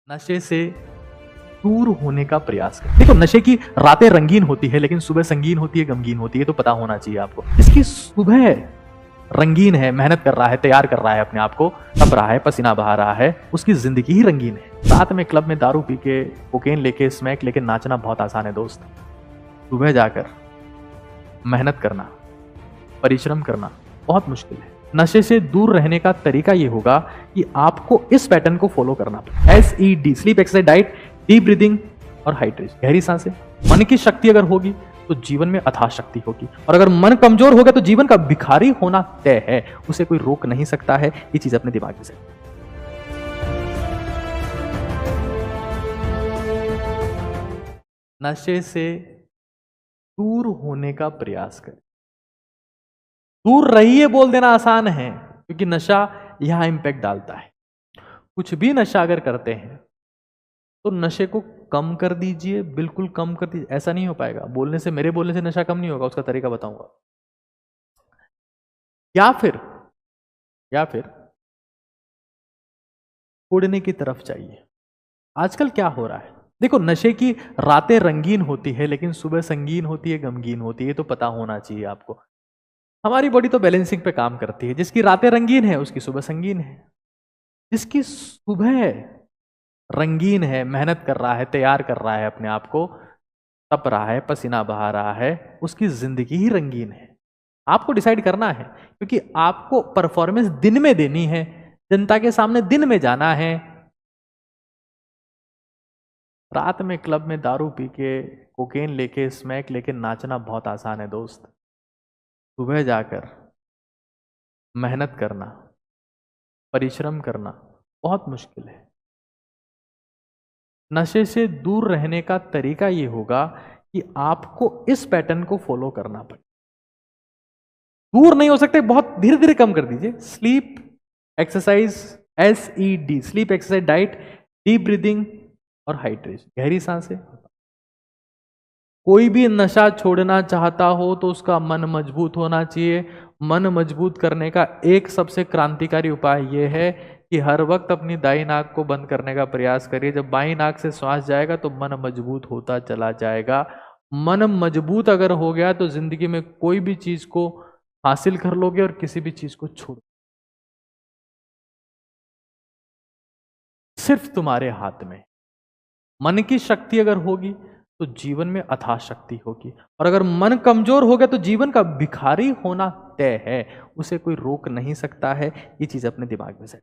नशे से दूर होने का प्रयास करें। देखो, नशे की रातें रंगीन होती है लेकिन सुबह संगीन होती है, गमगीन होती है। तो पता होना चाहिए आपको। इसकी सुबह रंगीन है, मेहनत कर रहा है, तैयार कर रहा है अपने आप को, तप रहा है, पसीना बहा रहा है, उसकी जिंदगी ही रंगीन है। रात में क्लब में दारू पी के, कोकेन लेके, स्मैक लेके नाचना बहुत आसान है दोस्त। सुबह जाकर मेहनत करना, परिश्रम करना बहुत मुश्किल है। नशे से दूर रहने का तरीका ये होगा कि आपको इस पैटर्न को फॉलो करना पड़ेगा। SED, sleep, exercise, diet, deep breathing और हाइड्रेशन, गहरी सांसें। मन की शक्ति अगर होगी तो जीवन में अथाह शक्ति होगी, और अगर मन कमजोर होगा तो जीवन का भिखारी होना तय है, उसे कोई रोक नहीं सकता है। ये चीज अपने दिमाग में से। नशे से दूर होने का प्रयास करें। दूर रहिए बोल देना आसान है, क्योंकि नशा यहां इंपैक्ट डालता है। कुछ भी नशा अगर करते हैं तो नशे को कम कर दीजिए, बिल्कुल कम कर दीजिए। ऐसा नहीं हो पाएगा बोलने से, मेरे बोलने से नशा कम नहीं होगा। उसका तरीका बताऊंगा। या फिर छोड़ने की तरफ चाहिए। आजकल क्या हो रहा है, देखो, नशे की रातें रंगीन होती है लेकिन सुबह संगीन होती है, गमगीन होती है। तो पता होना चाहिए आपको। हमारी बॉडी तो बैलेंसिंग पे काम करती है। जिसकी रातें रंगीन है उसकी सुबह संगीन है। जिसकी सुबह रंगीन है, मेहनत कर रहा है, तैयार कर रहा है अपने आप को, तप रहा है, पसीना बहा रहा है, उसकी जिंदगी ही रंगीन है। आपको डिसाइड करना है, क्योंकि आपको परफॉर्मेंस दिन में देनी है, जनता के सामने दिन में जाना है। रात में क्लब में दारू पी के, कोकेन लेके, स्मैक लेके नाचना बहुत आसान है दोस्त। सुबह जाकर मेहनत करना, परिश्रम करना बहुत मुश्किल है। नशे से दूर रहने का तरीका ये होगा कि आपको इस पैटर्न को फॉलो करना पड़े। दूर नहीं हो सकते, बहुत धीरे धीरे कम कर दीजिए। Sleep, exercise, SED, sleep, exercise, diet, deep breathing और हाइड्रेशन, गहरी सांसें। कोई भी नशा छोड़ना चाहता हो तो उसका मन मजबूत होना चाहिए। मन मजबूत करने का एक सबसे क्रांतिकारी उपाय यह है कि हर वक्त अपनी दाई नाक को बंद करने का प्रयास करिए। जब बाई नाक से श्वास जाएगा तो मन मजबूत होता चला जाएगा। मन मजबूत अगर हो गया तो जिंदगी में कोई भी चीज को हासिल कर लोगे और किसी भी चीज को छोड़, सिर्फ तुम्हारे हाथ में। मन की शक्ति अगर होगी तो जीवन में अथाह शक्ति होगी, और अगर मन कमजोर हो गया तो जीवन का भिखारी होना तय है, उसे कोई रोक नहीं सकता है। ये चीज अपने दिमाग में से।